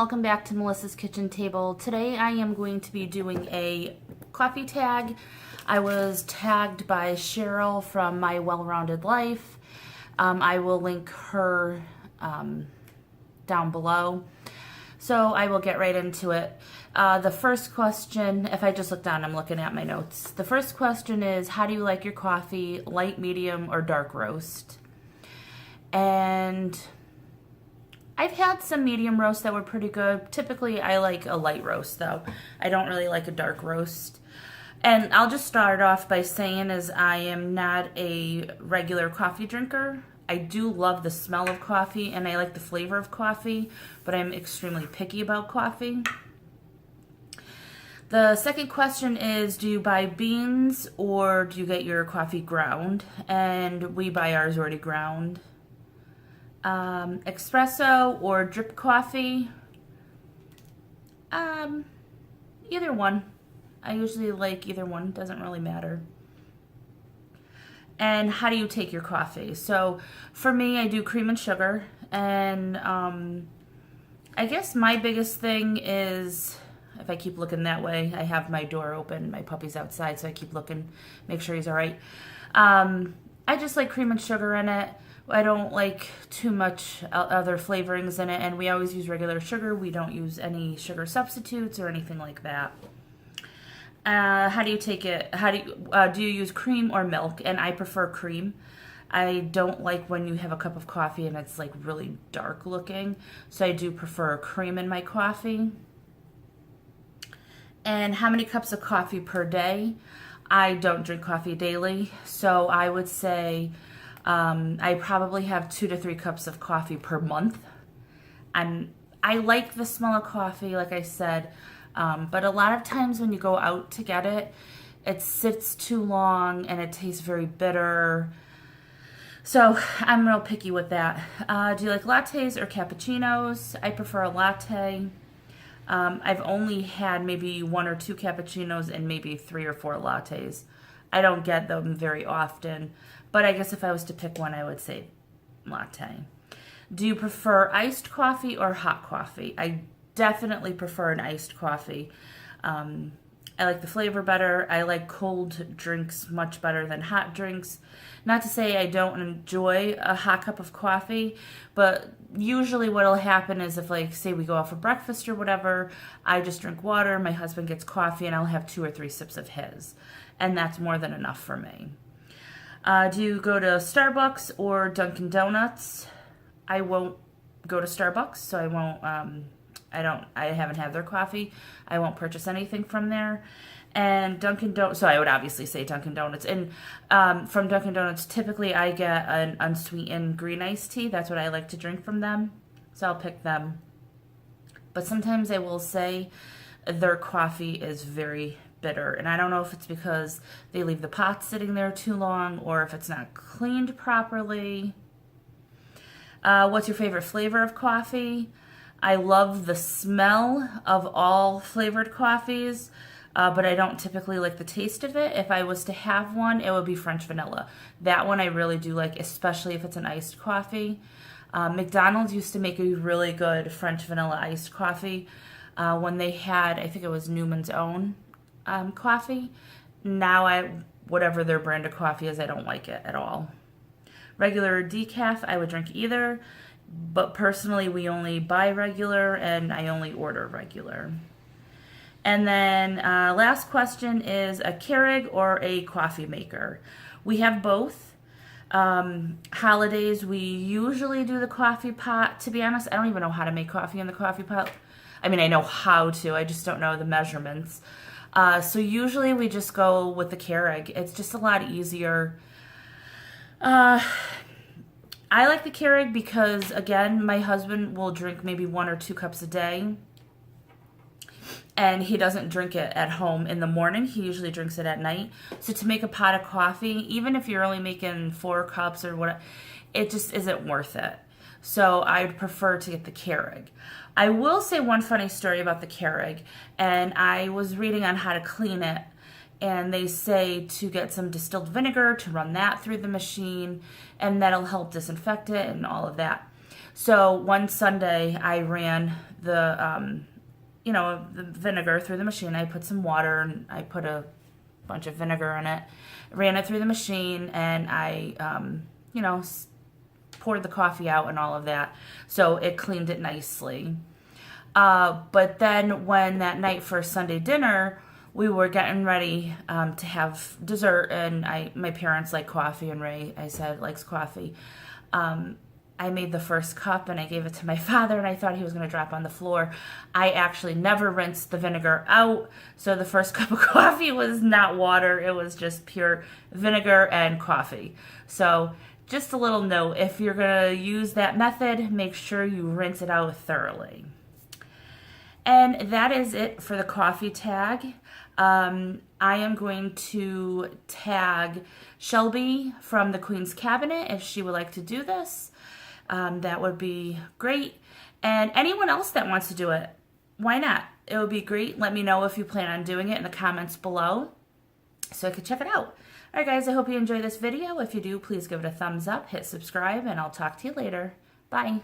welcome back to Melissa's Kitchen Table. Today I am going to be doing a coffee tag. I was tagged by Cheryl from My Well-Rounded Life. I will link her down below. So I will get right into it. The first question, if I just look down, I'm looking at my notes. The first question is, how do you like your coffee, light, medium, or dark roast? And I've had some medium roasts that were pretty good. Typically, I like a light roast, though. I don't really like a dark roast. And I'll just start off by saying is I am not a regular coffee drinker. I do love the smell of coffee, and I like the flavor of coffee, but I'm extremely picky about coffee. The second question is, do you buy beans or do you get your coffee ground? And we buy ours already ground. Espresso or drip coffee? Either one. I usually like either one. Doesn't really matter. And how do you take your coffee? So for me, I do cream and sugar. And I guess my biggest thing is, if I keep looking that way, I have my door open. My puppy's outside, so I keep looking, make sure he's all right. I just like cream and sugar in it. I don't like too much other flavorings in it, and we always use regular sugar. We don't use any sugar substitutes or anything like that. How do you take it? How do you use cream or milk? And I prefer cream. I don't like when you have a cup of coffee and it's like really dark looking, so I do prefer cream in my coffee. And how many cups of coffee per day? I don't drink coffee daily, so I would say I probably have 2 to 3 cups of coffee per month. I like the smell of coffee, like I said, but a lot of times when you go out to get it, it sits too long and it tastes very bitter. So I'm real picky with that. Do you like lattes or cappuccinos? I prefer a latte. I've only had maybe 1 or 2 cappuccinos and maybe 3 or 4 lattes. I don't get them very often, but I guess if I was to pick one, I would say latte. Do you prefer iced coffee or hot coffee? I definitely prefer an iced coffee. I like the flavor better. I like cold drinks much better than hot drinks. Not to say I don't enjoy a hot cup of coffee, but usually what'll happen is if, like, say we go out for breakfast or whatever, I just drink water, my husband gets coffee, and I'll have 2 or 3 sips of his. And that's more than enough for me. Do you go to Starbucks or Dunkin' Donuts? I won't go to Starbucks, so I won't, I haven't had their coffee. I won't purchase anything from there. And Dunkin' Donuts, so I would obviously say Dunkin' Donuts. And from Dunkin' Donuts, typically I get an unsweetened green iced tea. That's what I like to drink from them. So I'll pick them. But sometimes I will say their coffee is very bitter. And I don't know if it's because they leave the pot sitting there too long or if it's not cleaned properly. What's your favorite flavor of coffee? I love the smell of all flavored coffees, but I don't typically like the taste of it. If I was to have one, it would be French vanilla. That one I really do like, especially if it's an iced coffee. McDonald's used to make a really good French vanilla iced coffee when they had, I think it was Newman's Own coffee. Now, whatever their brand of coffee is, I don't like it at all. Regular or decaf, I would drink either. But personally, we only buy regular, and I only order regular. And then last question is a Keurig or a coffee maker. We have both. Holidays, we usually do the coffee pot. To be honest, I don't even know how to make coffee in the coffee pot. I mean, I know how to. I just don't know the measurements. So usually we just go with the Keurig. It's just a lot easier. I like the Keurig because, again, my husband will drink maybe 1 or 2 cups a day, and he doesn't drink it at home in the morning. He usually drinks it at night. So to make a pot of coffee, even if you're only making 4 cups or what, it just isn't worth it. So I'd prefer to get the Keurig. I will say one funny story about the Keurig, and I was reading on how to clean it. And they say to get some distilled vinegar, to run that through the machine, and that'll help disinfect it and all of that. So one Sunday I ran the vinegar through the machine. I put some water and I put a bunch of vinegar in it, ran it through the machine, and I, poured the coffee out and all of that. So it cleaned it nicely. But then when that night for Sunday dinner, we were getting ready to have dessert, and my parents like coffee, and Ray, I said, likes coffee. I made the first cup and I gave it to my father, and I thought he was going to drop on the floor. I actually never rinsed the vinegar out, so the first cup of coffee was not water. It was just pure vinegar and coffee. So just a little note, if you're going to use that method, make sure you rinse it out thoroughly. And that is it for the coffee tag. I am going to tag Shelby from the Queen's Cabinet if she would like to do this. That would be great. And anyone else that wants to do it, why not? It would be great. Let me know if you plan on doing it in the comments below so I can check it out. All right, guys, I hope you enjoyed this video. If you do, please give it a thumbs up, hit subscribe, and I'll talk to you later. Bye.